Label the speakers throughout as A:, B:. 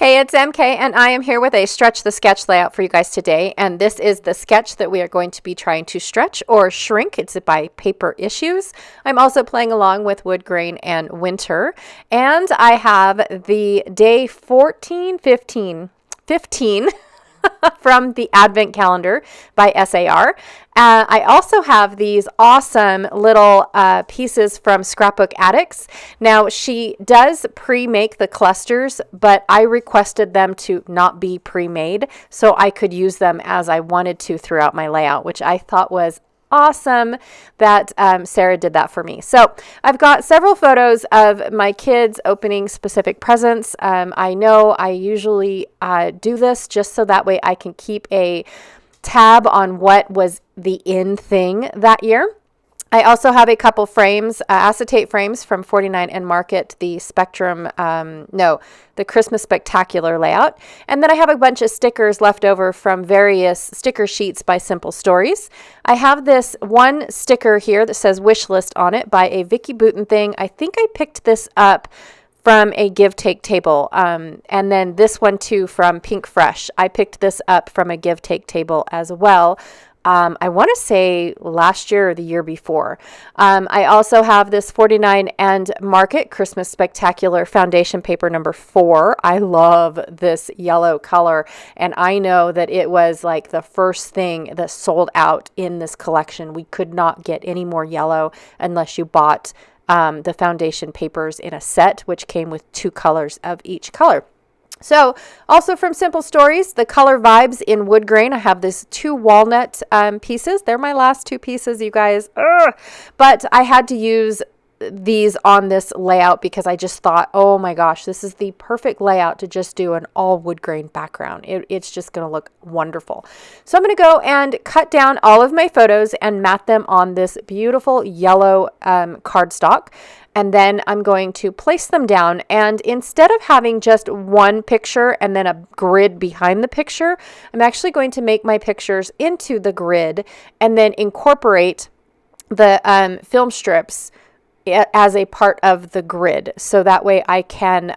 A: Hey, it's MK, and I am here with a Stretch the Sketch layout for you guys today. And this is the sketch that we are going to be trying to stretch or shrink. It's by Paper Issues. I'm also playing along with Woodgrain and Winter. And I have the day 15 from the Advent Calendar by SAR. I also have these awesome little pieces from Scrapbook Addicts. Now, she does pre-make the clusters, but I requested them to not be pre-made so I could use them as I wanted to throughout my layout, which I thought was awesome that Sarah did that for me. So I've got several photos of my kids opening specific presents. I know I usually do this just so that way I can keep a tab on what was the in thing that year. I also have a couple frames, acetate frames from 49 and Market, the Spectrum, the Christmas Spectacular layout. And then I have a bunch of stickers left over from various sticker sheets by Simple Stories. I have this one sticker here that says wish list on it by a Vicky Booten thing. I think I picked this up from a give take table. And then this one too from Pink Fresh. I picked this up from a give take table as well. I want to say last year or the year before. I also have this 49 and Market Christmas Spectacular foundation paper number 4. I love this yellow color, and I know that it was like the first thing that sold out in this collection. We could not get any more yellow unless you bought the foundation papers in a set, which came with 2 colors of each color. So also from Simple Stories, the Color Vibes in Woodgrain. I have this 2 walnut pieces. They're my last 2 pieces, you guys. But I had to use these on this layout because I just thought, oh my gosh, this is the perfect layout to just do an all woodgrain background. It's just going to look wonderful. So I'm going to go and cut down all of my photos and mat them on this beautiful yellow cardstock. And then I'm going to place them down, and instead of having just one picture and then a grid behind the picture, I'm actually going to make my pictures into the grid and then incorporate the film strips as a part of the grid. So that way I can,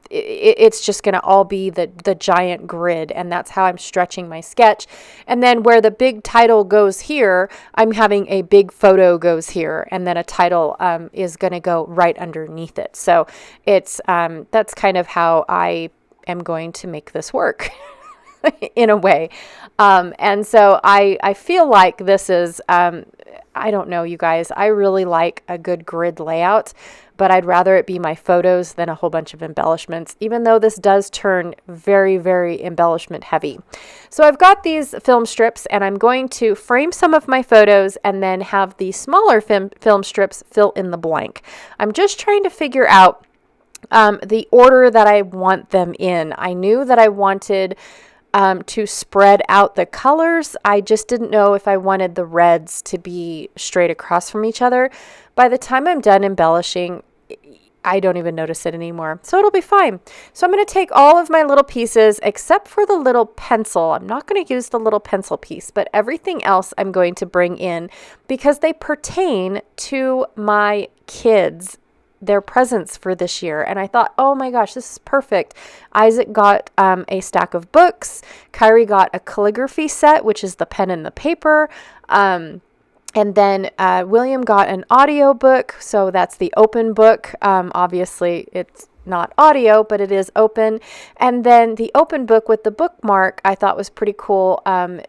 A: it's just going to all be the giant grid, and that's how I'm stretching my sketch. And then where the big title goes here, I'm having a big photo goes here, and then a title is going to go right underneath it. So it's that's kind of how I am going to make this work in a way. And so I feel like this is, I don't know, you guys, I really like a good grid layout, but I'd rather it be my photos than a whole bunch of embellishments, even though this does turn very, very embellishment heavy. So I've got these film strips, and I'm going to frame some of my photos and then have the smaller film strips fill in the blank. I'm just trying to figure out the order that I want them in. I knew that I wanted to spread out the colors. I just didn't know if I wanted the reds to be straight across from each other. By the time I'm done embellishing, I don't even notice it anymore. So it'll be fine. So I'm going to take all of my little pieces except for the little pencil. I'm not going to use the little pencil piece, but everything else I'm going to bring in because they pertain to my kids, their presents for this year. And I thought, oh my gosh, this is perfect. Isaac got a stack of books. Kyrie got a calligraphy set, which is the pen and the paper. And then William got an audio book. So that's the open book. Obviously, it's not audio, but it is open. And then the open book with the bookmark I thought was pretty cool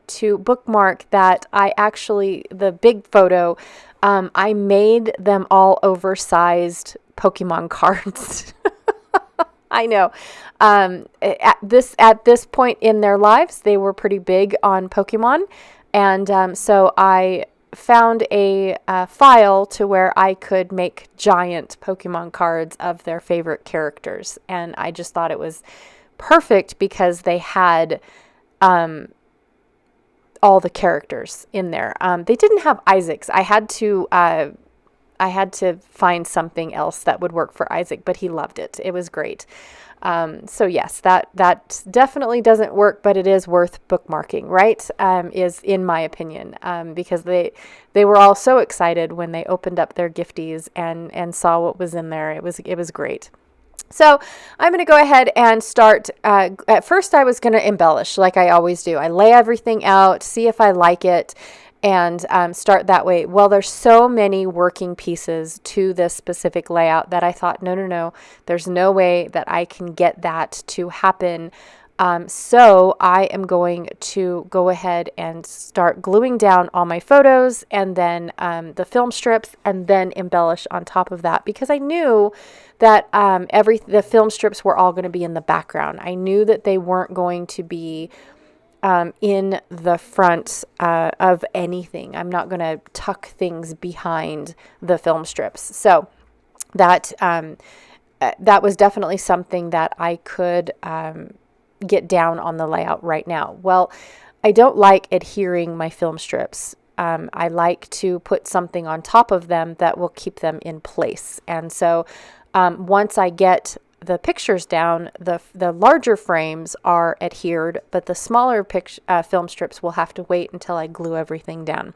A: to bookmark that I actually, the big photo, I made them all oversized Pokemon cards. I know. At this point in their lives, they were pretty big on Pokemon. And so I found a file to where I could make giant Pokemon cards of their favorite characters. And I just thought it was perfect because they had all the characters in there. They didn't have Isaac's. I had to find something else that would work for Isaac, but he loved it. It was great. So yes, that definitely doesn't work, but it is worth bookmarking, right? Is in my opinion, because they were all so excited when they opened up their gifties and saw what was in there. It was great. So I'm going to go ahead and start. At first, I was going to embellish like I always do. I lay everything out, see if I like it, and start that way. Well, there's so many working pieces to this specific layout that I thought, no, there's no way that I can get that to happen. So I am going to go ahead and start gluing down all my photos and then the film strips and then embellish on top of that, because I knew that the film strips were all going to be in the background. I knew that they weren't going to be in the front of anything. I'm not going to tuck things behind the film strips. So that was definitely something that I could get down on the layout right now. Well, I don't like adhering my film strips. I like to put something on top of them that will keep them in place. And so once I get the pictures down, the larger frames are adhered, but the smaller film strips will have to wait until I glue everything down.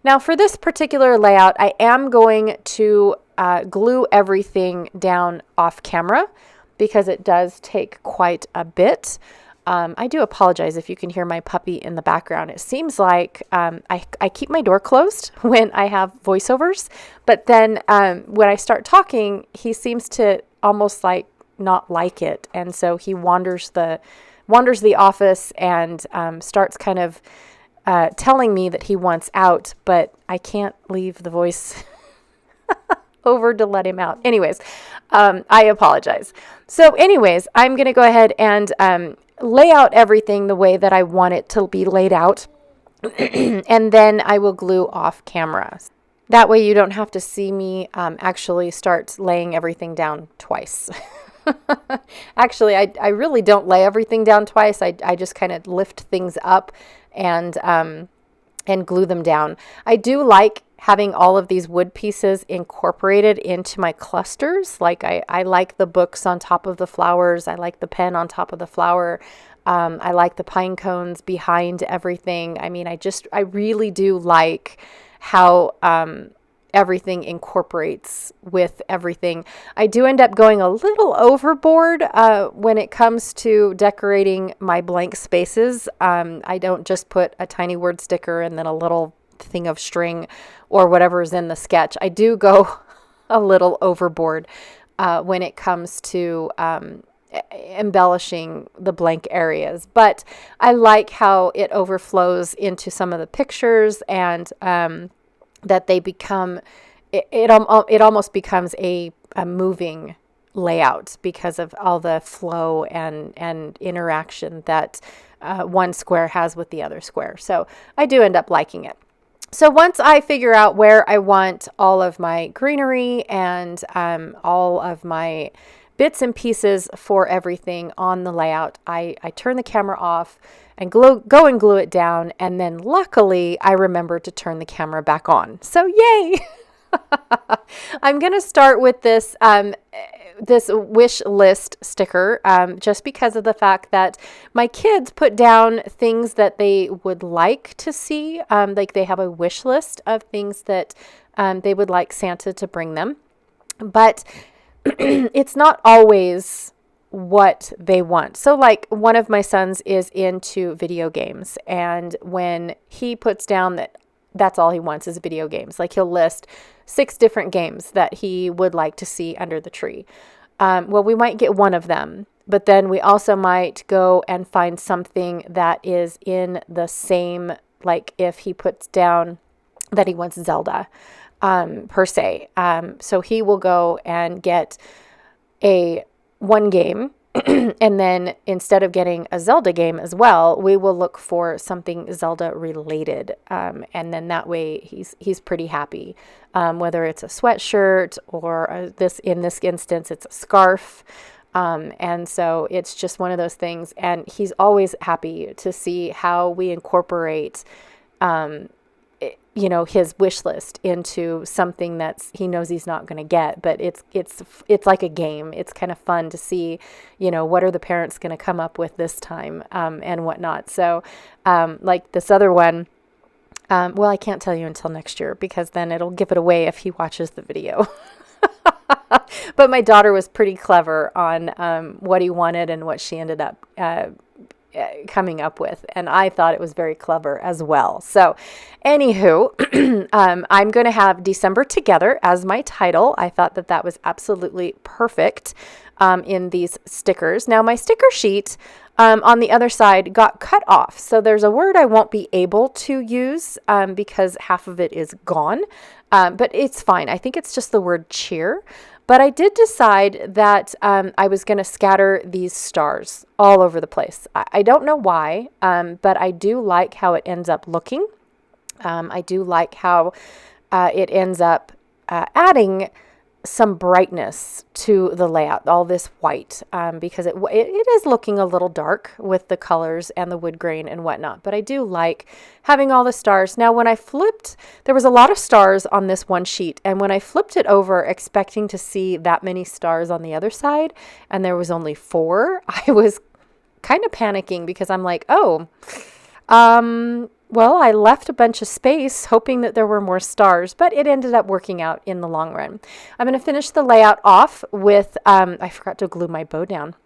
A: Now for this particular layout, I am going to glue everything down off camera, because it does take quite a bit. I do apologize if you can hear my puppy in the background. It seems like I keep my door closed when I have voiceovers, but then when I start talking, he seems to almost like not like it, and so he wanders the office and starts kind of telling me that he wants out, but I can't leave the voice over to let him out. Anyways, I apologize. So anyways, I'm going to go ahead and lay out everything the way that I want it to be laid out. And then I will glue off camera. That way you don't have to see me actually start laying everything down twice. Actually, I really don't lay everything down twice. I just kind of lift things up and glue them down. I do like having all of these wood pieces incorporated into my clusters. Like I like the books on top of the flowers. I like the pen on top of the flower. I like the pine cones behind everything. I mean, I really do like how everything incorporates with everything. I do end up going a little overboard when it comes to decorating my blank spaces. I don't just put a tiny word sticker and then a little thing of string or whatever is in the sketch. I do go a little overboard when it comes to embellishing the blank areas, but I like how it overflows into some of the pictures, and that they become it almost becomes a moving layout because of all the flow and interaction that one square has with the other square. So I do end up liking it. So once I figure out where I want all of my greenery and all of my bits and pieces for everything on the layout, I turn the camera off and go and glue it down. And then luckily I remember to turn the camera back on. So yay! I'm going to start with this this wish list sticker just because of the fact that my kids put down things that they would like to see. Like they have a wish list of things that they would like Santa to bring them. But it's not always what they want. So like one of my sons is into video games, and when he puts down that that's all he wants is video games, like he'll list 6 different games that he would like to see under the tree. Well, we might get one of them, but then we also might go and find something that is in the same, like if he puts down that he wants Zelda per se. So he will go and get one game, and then instead of getting a Zelda game as well, we will look for something Zelda related. And then that way he's pretty happy. Whether it's a sweatshirt or in this instance, it's a scarf. And so it's just one of those things. And he's always happy to see how we incorporate, his wish list into something he knows he's not going to get, but it's like a game. It's kind of fun to see, what are the parents going to come up with this time, and whatnot. So, like this other one, well, I can't tell you until next year because then it'll give it away if he watches the video. But my daughter was pretty clever on what he wanted and what she ended up coming up with. And I thought it was very clever as well. So anywho, I'm going to have December Together as my title. I thought that that was absolutely perfect in these stickers. Now my sticker sheet on the other side got cut off. So there's a word I won't be able to use because half of it is gone. But it's fine. I think it's just the word cheer. But I did decide that I was going to scatter these stars all over the place. I don't know why, but I do like how it ends up looking. I do like how it ends up adding some brightness to the layout, all this white, because it is looking a little dark with the colors and the wood grain and whatnot. But I do like having all the stars. Now, when I flipped, there was a lot of stars on this one sheet. And when I flipped it over, expecting to see that many stars on the other side, and there was only 4, I was kind of panicking because I'm like, oh, well, I left a bunch of space hoping that there were more stars, but it ended up working out in the long run. I'm going to finish the layout off with, I forgot to glue my bow down.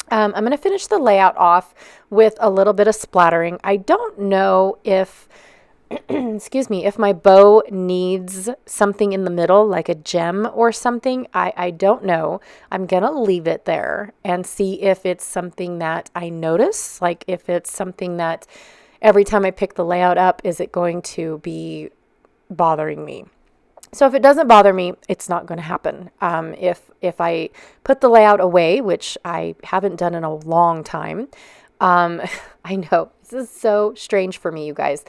A: I'm going to finish the layout off with a little bit of splattering. I don't know if, excuse me, if my bow needs something in the middle, like a gem or something. I don't know. I'm going to leave it there and see if it's something that I notice, like if it's something that every time I pick the layout up, is it going to be bothering me? So if it doesn't bother me, it's not going to happen. If I put the layout away, which I haven't done in a long time, I know this is so strange for me, you guys.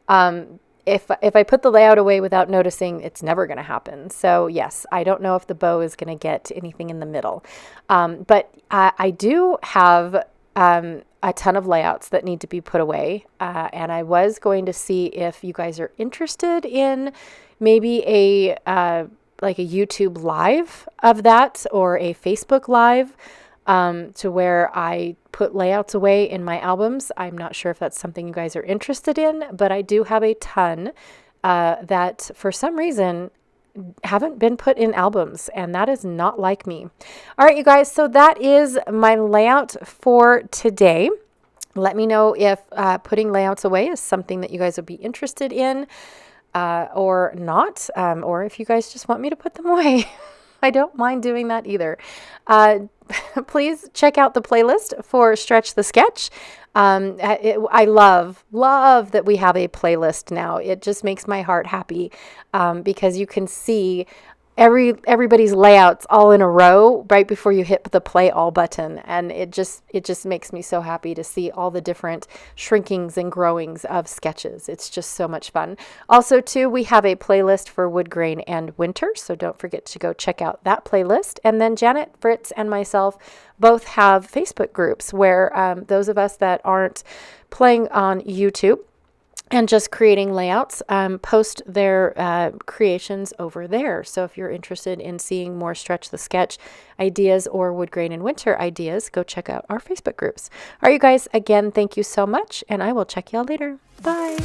A: If I put the layout away without noticing, it's never going to happen. So yes, I don't know if the bow is going to get anything in the middle, but I do have a ton of layouts that need to be put away. And I was going to see if you guys are interested in maybe like a YouTube live of that or a Facebook live to where I put layouts away in my albums. I'm not sure if that's something you guys are interested in, but I do have a ton that for some reason haven't been put in albums, and that is not like me. All right, you guys, so that is my layout for today. Let me know if putting layouts away is something that you guys would be interested in or not, or if you guys just want me to put them away. I don't mind doing that either. Please check out the playlist for Stretch the Sketch. I love that we have a playlist now. It just makes my heart happy because you can see everybody's layouts all in a row right before you hit the play all button, and it just makes me so happy to see all the different shrinkings and growings of sketches. It's just so much fun. Also too, we have a playlist for Woodgrain and Winter, so don't forget to go check out that playlist. And then Janet, Fritz, and myself both have Facebook groups where those of us that aren't playing on YouTube and just creating layouts, post their creations over there. So if you're interested in seeing more Stretch the Sketch ideas or Woodgrain and Winter ideas, go check out our Facebook groups. All right, you guys, again, thank you so much, and I will check y'all later. Bye.